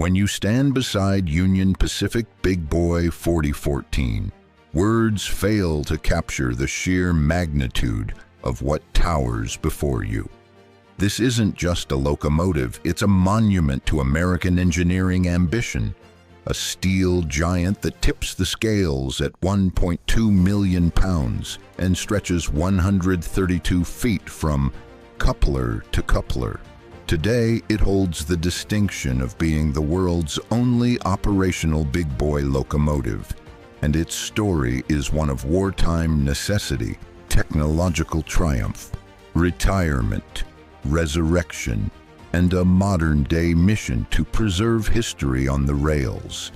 When you stand beside Union Pacific Big Boy 4014, words fail to capture the sheer magnitude of what towers before you. This isn't just a locomotive, it's a monument to American engineering ambition, a steel giant that tips the scales at 1.2 million pounds and stretches 132 feet from coupler to coupler. Today, it holds the distinction of being the world's only operational big boy locomotive, and its story is one of wartime necessity, technological triumph, retirement, resurrection, and a modern-day mission to preserve history on the rails.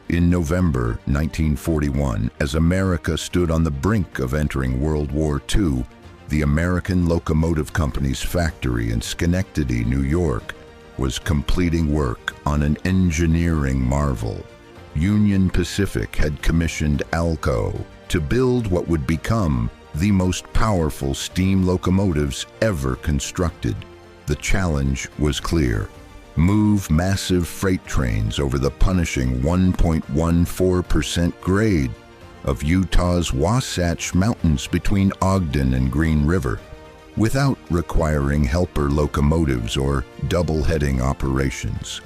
In November 1941, as America stood on the brink of entering World War II, the American Locomotive Company's factory in Schenectady, New York, was completing work on an engineering marvel. Union Pacific had commissioned ALCO to build what would become the most powerful steam locomotives ever constructed. The challenge was clear: move massive freight trains over the punishing 1.14% grade of Utah's Wasatch Mountains between Ogden and Green River, without requiring helper locomotives or double-heading operations.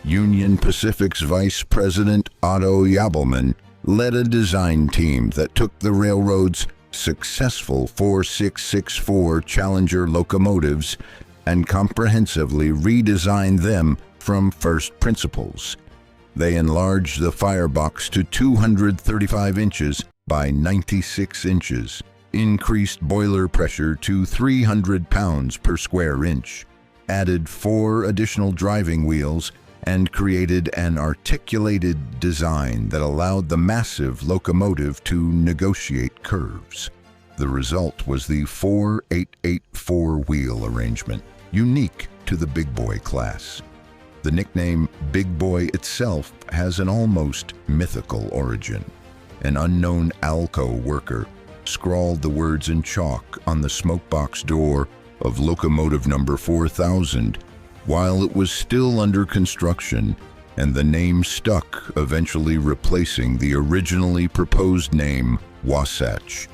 Union Pacific's Vice President Otto Jabelman led a design team that took the railroad's successful 4664 Challenger locomotives and comprehensively redesigned them from first principles. They enlarged the firebox to 235 inches by 96 inches, increased boiler pressure to 300 pounds per square inch, added 4 additional driving wheels, and created an articulated design that allowed the massive locomotive to negotiate curves. The result was the 4884 wheel arrangement, unique to the Big Boy class. The nickname Big Boy itself has an almost mythical origin. An unknown ALCO worker scrawled the words in chalk on the smokebox door of locomotive number 4000 while it was still under construction, and the name stuck, eventually replacing the originally proposed name Wasatch.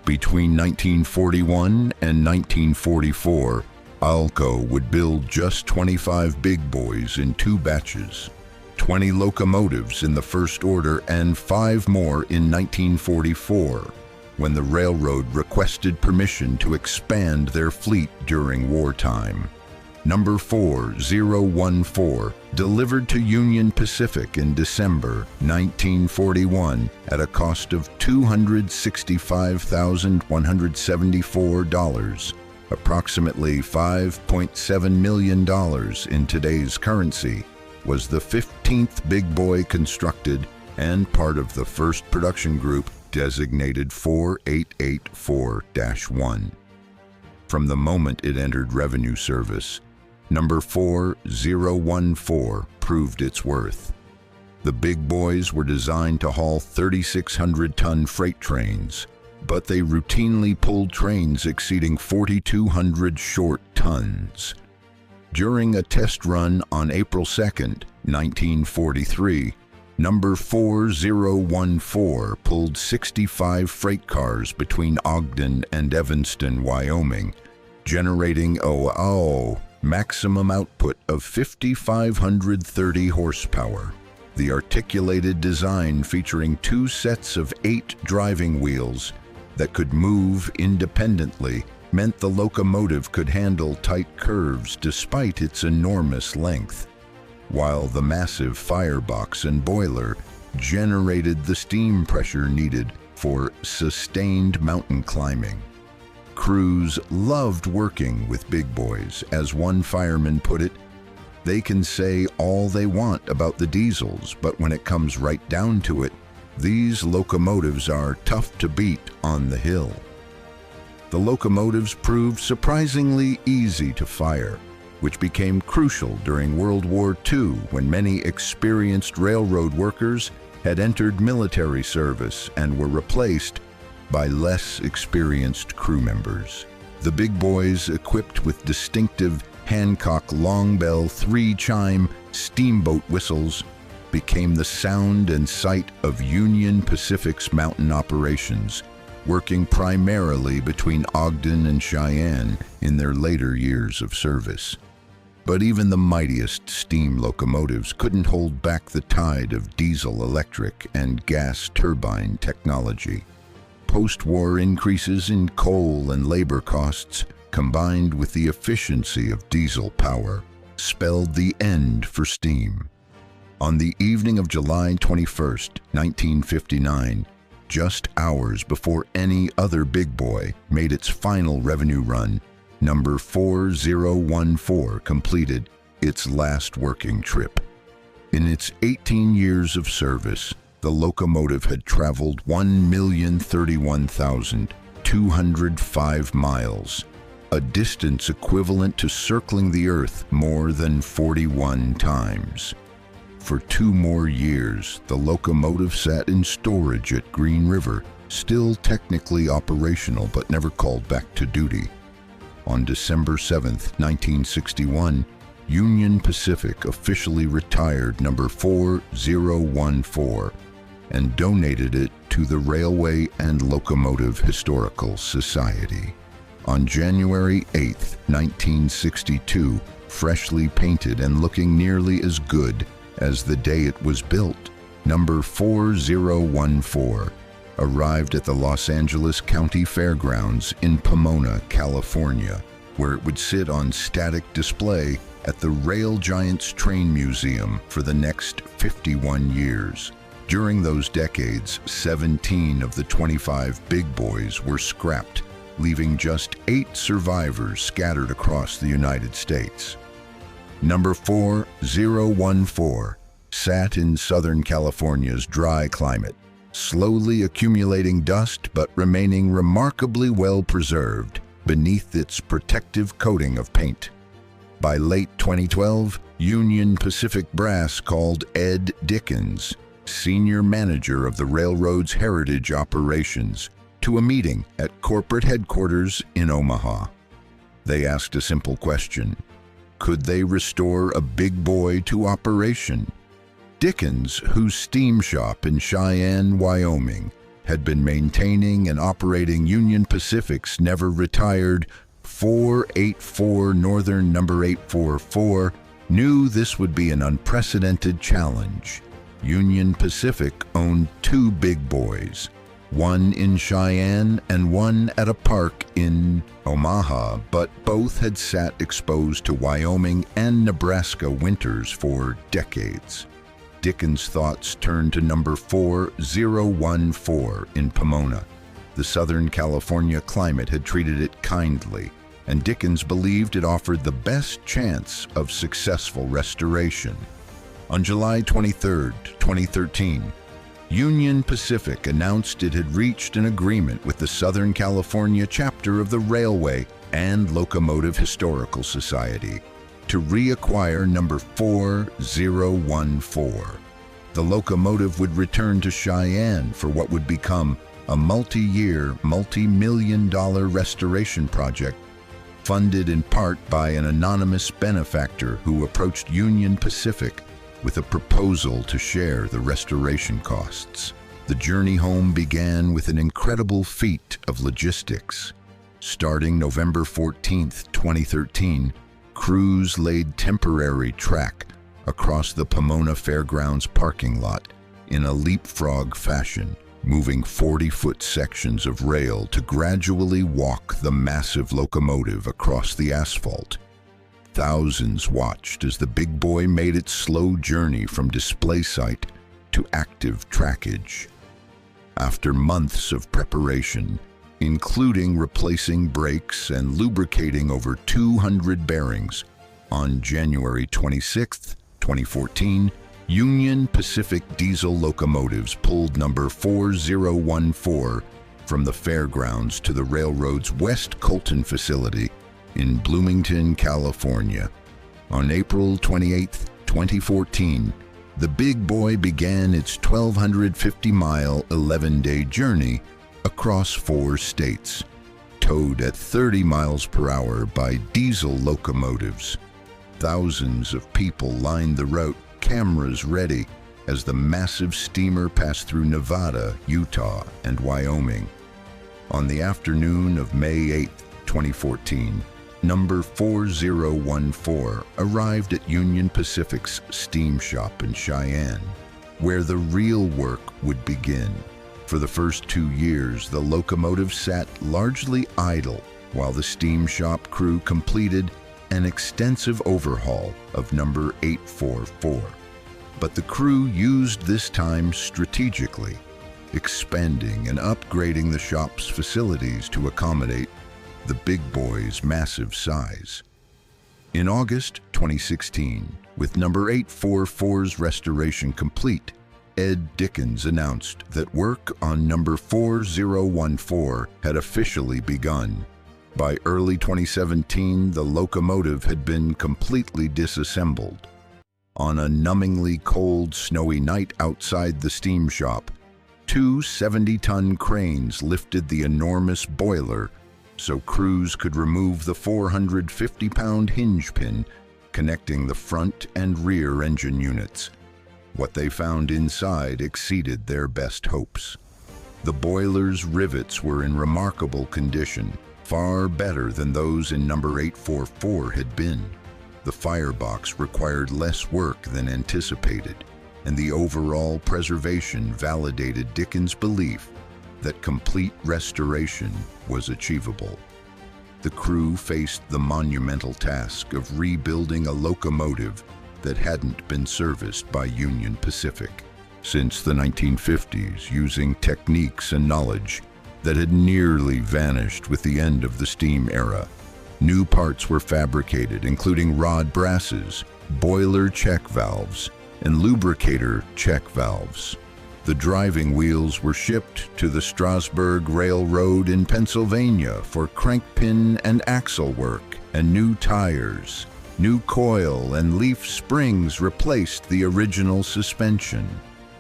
Between 1941 and 1944, ALCO would build just 25 big boys in 2 batches, 20 locomotives in the first order and 5 more in 1944, when the railroad requested permission to expand their fleet during wartime. Number 4014, delivered to Union Pacific in December 1941 at a cost of $265,174, approximately $5.7 million in today's currency, was the 15th big boy constructed and part of the first production group designated 4884-1. From the moment it entered revenue service, number 4014 proved its worth. The big boys were designed to haul 3,600-ton freight trains, but they routinely pulled trains exceeding 4,200 short tons. During a test run on April 2, 1943, number 4014 pulled 65 freight cars between Ogden and Evanston, Wyoming, generating maximum output of 5,530 horsepower. The articulated design, featuring 2 sets of 8 driving wheels that could move independently, meant the locomotive could handle tight curves despite its enormous length, while the massive firebox and boiler generated the steam pressure needed for sustained mountain climbing. Crews loved working with big boys. As one fireman put it, "They can say all they want about the diesels, but when it comes right down to it, these locomotives are tough to beat on the hill." The locomotives proved surprisingly easy to fire, which became crucial during World War II, when many experienced railroad workers had entered military service and were replaced by less experienced crew members. The big boys, equipped with distinctive Hancock long bell 3-chime steamboat whistles became the sound and sight of Union Pacific's mountain operations, working primarily between Ogden and Cheyenne in their later years of service. But even the mightiest steam locomotives couldn't hold back the tide of diesel, electric, and gas turbine technology. Post-war increases in coal and labor costs, combined with the efficiency of diesel power, spelled the end for steam. On the evening of July 21, 1959, just hours before any other big boy made its final revenue run, number 4014 completed its last working trip. In its 18 years of service, the locomotive had traveled 1,031,205 miles, a distance equivalent to circling the Earth more than 41 times. For 2 more years, the locomotive sat in storage at Green River, still technically operational but never called back to duty. On December 7, 1961, Union Pacific officially retired number 4014 and donated it to the Railway and Locomotive Historical Society. On January 8, 1962, freshly painted and looking nearly as good as the day it was built, number 4014 arrived at the Los Angeles County Fairgrounds in Pomona, California, where it would sit on static display at the Rail Giants Train Museum for the next 51 years. During those decades, 17 of the 25 big boys were scrapped, leaving just 8 survivors scattered across the United States. Number 4014 sat in Southern California's dry climate, slowly accumulating dust but remaining remarkably well preserved beneath its protective coating of paint. By late 2012, Union Pacific Brass called Ed Dickens, senior manager of the railroad's heritage operations, to a meeting at corporate headquarters in Omaha. They asked a simple question: could they restore a big boy to operation? Dickens, whose steam shop in Cheyenne, Wyoming, had been maintaining and operating Union Pacific's never-retired 484 Northern number 844, knew this would be an unprecedented challenge. Union Pacific owned 2 big boys, one in Cheyenne and one at a park in Omaha, but both had sat exposed to Wyoming and Nebraska winters for decades. Dickens' thoughts turned to number 4014 in Pomona. The Southern California climate had treated it kindly, and Dickens believed it offered the best chance of successful restoration. On July 23, 2013, Union Pacific announced it had reached an agreement with the Southern California chapter of the Railway and Locomotive Historical Society to reacquire number 4014. The locomotive would return to Cheyenne for what would become a multi-year, multi-million-dollar restoration project funded in part by an anonymous benefactor who approached Union Pacific with a proposal to share the restoration costs. The journey home began with an incredible feat of logistics. Starting November 14, 2013, crews laid temporary track across the Pomona Fairgrounds parking lot in a leapfrog fashion, moving 40-foot sections of rail to gradually walk the massive locomotive across the asphalt. Thousands watched as the big boy made its slow journey from display site to active trackage. After months of preparation, including replacing brakes and lubricating over 200 bearings, on January 26, 2014, Union Pacific diesel locomotives pulled number 4014 from the fairgrounds to the railroad's West Colton facility in Bloomington, California. On April 28, 2014, the big boy began its 1,250-mile, 11-day journey across 4 states, towed at 30 miles per hour by diesel locomotives. Thousands of people lined the route, cameras ready, as the massive steamer passed through Nevada, Utah, and Wyoming. On the afternoon of May 8, 2014, number 4014 arrived at Union Pacific's steam shop in Cheyenne, where the real work would begin. For the first 2 years, the locomotive sat largely idle while the steam shop crew completed an extensive overhaul of number 844. But the crew used this time strategically, expanding and upgrading the shop's facilities to accommodate the big boy's massive size. In August 2016, with number 844's restoration complete, Ed Dickens announced that work on number 4014 had officially begun. By early 2017, the locomotive had been completely disassembled. On a numbingly cold, snowy night outside the steam shop, 2 70-ton cranes lifted the enormous boiler so crews could remove the 450-pound hinge pin connecting the front and rear engine units. What they found inside exceeded their best hopes. The boiler's rivets were in remarkable condition, far better than those in number 844 had been. The firebox required less work than anticipated, and the overall preservation validated Dickens' belief that complete restoration was achievable. The crew faced the monumental task of rebuilding a locomotive that hadn't been serviced by Union Pacific since the 1950s, using techniques and knowledge that had nearly vanished with the end of the steam era. New parts were fabricated, including rod brasses, boiler check valves, and lubricator check valves. The driving wheels were shipped to the Strasburg Railroad in Pennsylvania for crankpin and axle work, and new tires, new coil and leaf springs replaced the original suspension.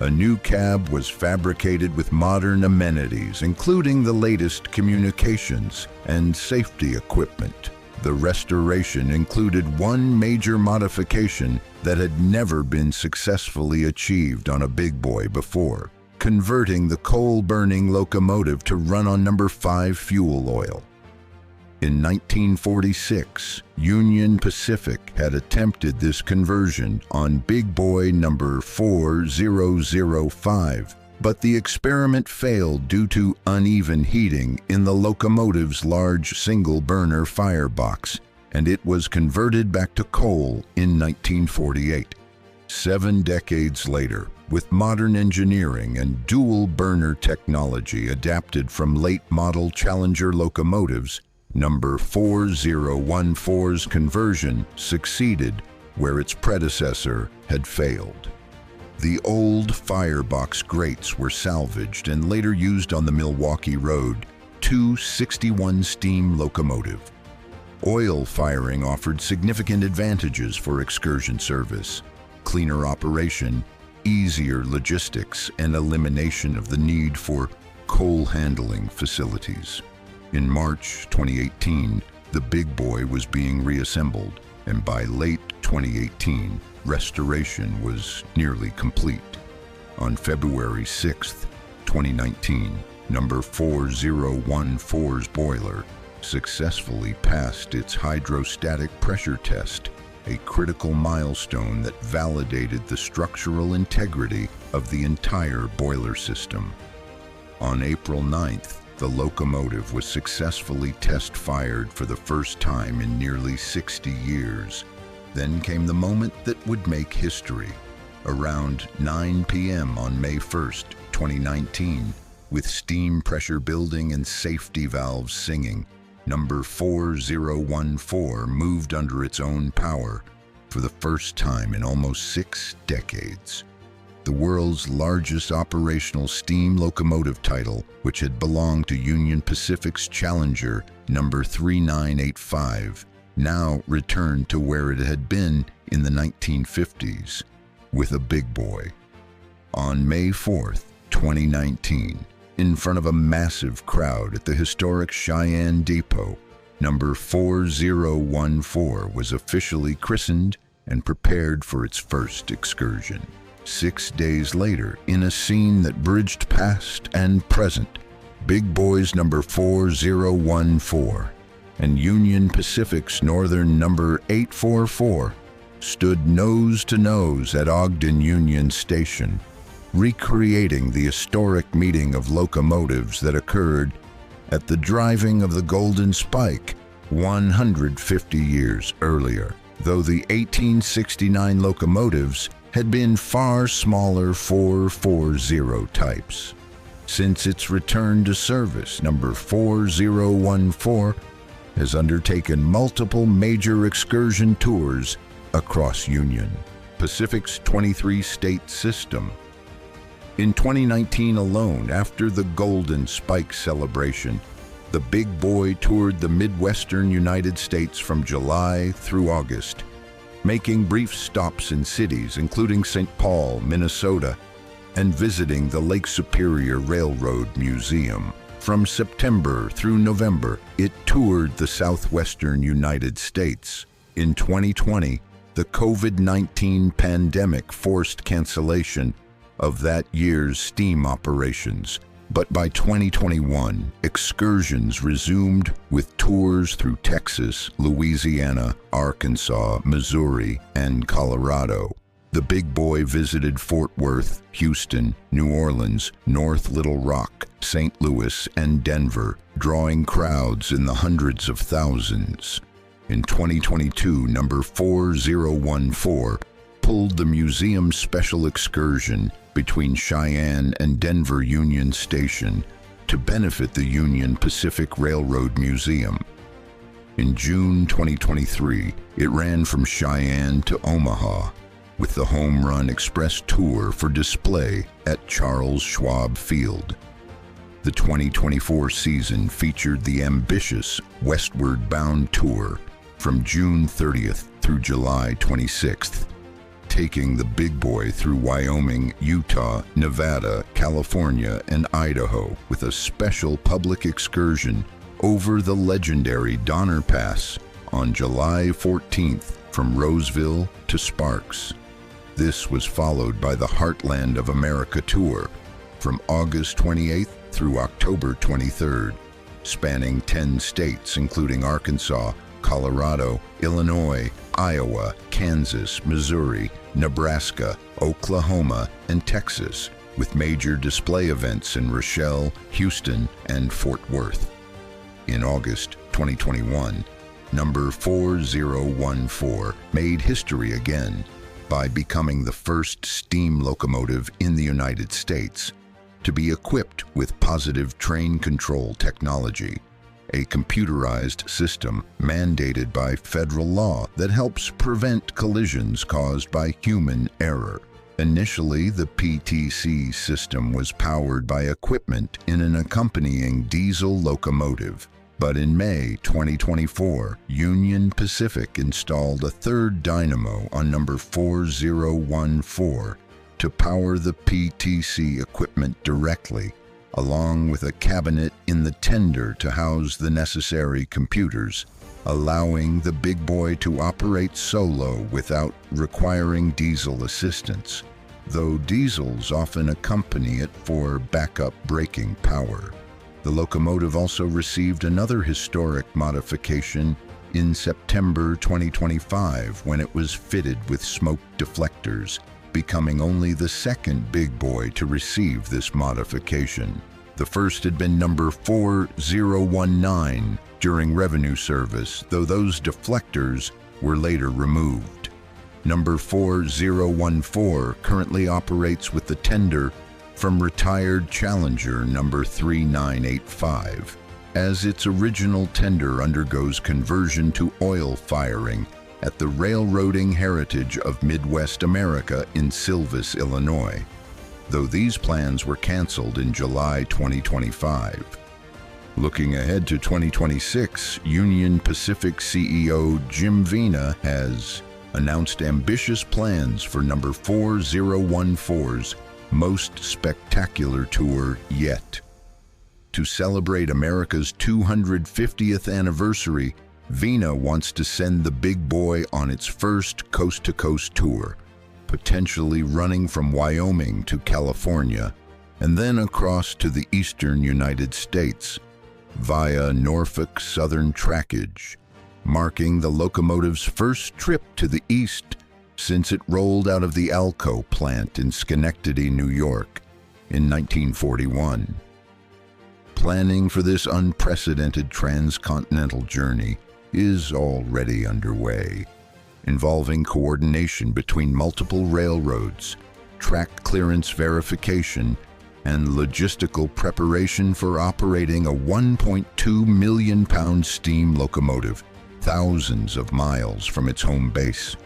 A new cab was fabricated with modern amenities, including the latest communications and safety equipment. The restoration included one major modification that had never been successfully achieved on a big boy before, converting the coal-burning locomotive to run on number 5 fuel oil. In 1946, Union Pacific had attempted this conversion on big boy number 4005, but the experiment failed due to uneven heating in the locomotive's large single-burner firebox, and it was converted back to coal in 1948. 7 decades later, with modern engineering and dual-burner technology adapted from late-model Challenger locomotives, number 4014's conversion succeeded where its predecessor had failed. The old firebox grates were salvaged and later used on the Milwaukee Road 261 steam locomotive. Oil firing offered significant advantages for excursion service: cleaner operation, easier logistics, and elimination of the need for coal handling facilities. In March 2018, the big boy was being reassembled, and by late 2018, restoration was nearly complete. On February 6, 2019, number 4014's boiler successfully passed its hydrostatic pressure test, a critical milestone that validated the structural integrity of the entire boiler system. On April 9th, the locomotive was successfully test-fired for the first time in nearly 60 years. Then came the moment that would make history. Around 9 p.m. on May 1st, 2019, with steam pressure building and safety valves singing, number 4014 moved under its own power for the first time in almost 6 decades. The world's largest operational steam locomotive title, which had belonged to Union Pacific's Challenger number 3985, now returned to where it had been in the 1950s, with a big boy. On May 4th, 2019, in front of a massive crowd at the historic Cheyenne Depot, number 4014 was officially christened and prepared for its first excursion. 6 days later, in a scene that bridged past and present, Big Boy's number 4014 and Union Pacific's Northern number 844 stood nose to nose at Ogden Union Station, recreating the historic meeting of locomotives that occurred at the driving of the Golden Spike 150 years earlier, though the 1869 locomotives had been far smaller 440 types. Since its return to service, number 4014 has undertaken multiple major excursion tours across Union Pacific's 23-state system. In 2019 alone, after the Golden Spike celebration, the Big Boy toured the Midwestern United States from July through August, making brief stops in cities including St. Paul, Minnesota, and visiting the Lake Superior Railroad Museum. From September through November, it toured the southwestern United States. In 2020, the COVID-19 pandemic forced cancellation of that year's steam operations, but by 2021, excursions resumed with tours through Texas, Louisiana, Arkansas, Missouri, and Colorado. The Big Boy visited Fort Worth, Houston, New Orleans, North Little Rock, St. Louis, and Denver, drawing crowds in the hundreds of thousands. In 2022, number 4014 pulled the museum special excursion between Cheyenne and Denver Union Station to benefit the Union Pacific Railroad Museum. In June 2023, it ran from Cheyenne to Omaha, with the Home Run Express Tour for display at Charles Schwab Field. The 2024 season featured the ambitious Westward Bound Tour from June 30th through July 26th, taking the Big Boy through Wyoming, Utah, Nevada, California, and Idaho, with a special public excursion over the legendary Donner Pass on July 14th from Roseville to Sparks. This was followed by the Heartland of America Tour from August 28th through October 23rd, spanning 10 states including Arkansas, Colorado, Illinois, Iowa, Kansas, Missouri, Nebraska, Oklahoma, and Texas, with major display events in Rochelle, Houston, and Fort Worth. In August 2021, number 4014 made history again by becoming the first steam locomotive in the United States to be equipped with positive train control technology, a computerized system mandated by federal law that helps prevent collisions caused by human error. Initially, the PTC system was powered by equipment in an accompanying diesel locomotive, but in May 2024, Union Pacific installed a third dynamo on number 4014 to power the PTC equipment directly, along with a cabinet in the tender to house the necessary computers, allowing the Big Boy to operate solo without requiring diesel assistance, though diesels often accompany it for backup braking power. The locomotive also received another historic modification in September 2025 when it was fitted with smoke deflectors, becoming only the second Big Boy to receive this modification. The first had been number 4019 during revenue service, though those deflectors were later removed. Number 4014 currently operates with the tender from retired Challenger number 3985, as its original tender undergoes conversion to oil firing at the Railroading Heritage of Midwest America in Silvis, Illinois, though these plans were canceled in July 2025. Looking ahead to 2026, Union Pacific CEO Jim Vena has announced ambitious plans for number 4014's most spectacular tour yet. To celebrate America's 250th anniversary, Vina wants to send the big boy on its first coast-to-coast tour, potentially running from Wyoming to California, and then across to the eastern United States, via Norfolk Southern trackage, marking the locomotive's first trip to the east since it rolled out of the Alco plant in Schenectady, New York, in 1941. Planning for this unprecedented transcontinental journey is already underway, involving coordination between multiple railroads, track clearance verification, and logistical preparation for operating a 1.2 million pound steam locomotive thousands of miles from its home base.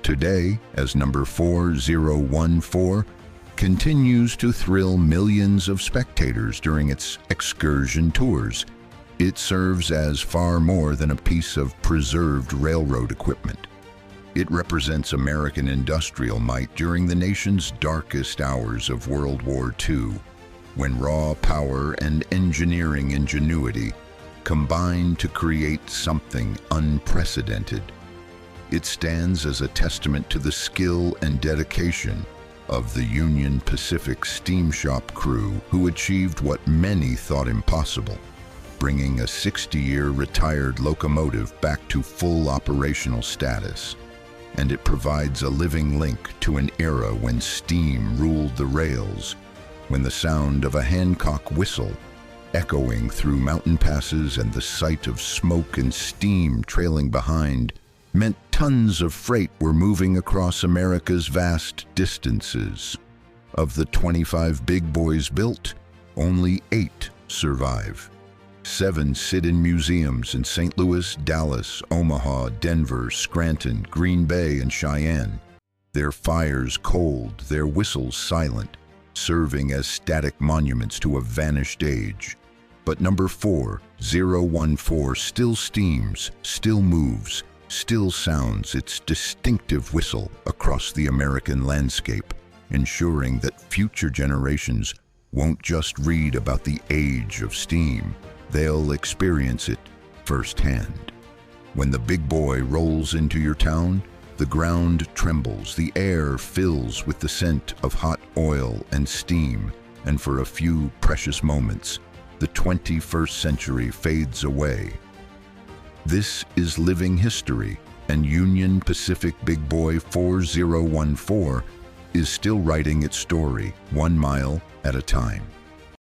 Today, as number 4014 continues to thrill millions of spectators during its excursion tours, it serves as far more than a piece of preserved railroad equipment. It represents American industrial might during the nation's darkest hours of World War II, when raw power and engineering ingenuity combined to create something unprecedented. It stands as a testament to the skill and dedication of the Union Pacific steam shop crew who achieved what many thought impossible, bringing a 60-year retired locomotive back to full operational status. And it provides a living link to an era when steam ruled the rails, when the sound of a Hancock whistle echoing through mountain passes and the sight of smoke and steam trailing behind meant tons of freight were moving across America's vast distances. Of the 25 big boys built, only 8 survive. 7 sit in museums in St. Louis, Dallas, Omaha, Denver, Scranton, Green Bay, and Cheyenne. Their fires cold, their whistles silent, serving as static monuments to a vanished age. But number 4014 still steams, still moves, still sounds its distinctive whistle across the American landscape, ensuring that future generations won't just read about the age of steam, they'll experience it firsthand. When the big boy rolls into your town, the ground trembles, the air fills with the scent of hot oil and steam, and for a few precious moments, the 21st century fades away. This is living history, and Union Pacific Big Boy 4014 is still writing its story 1 mile at a time.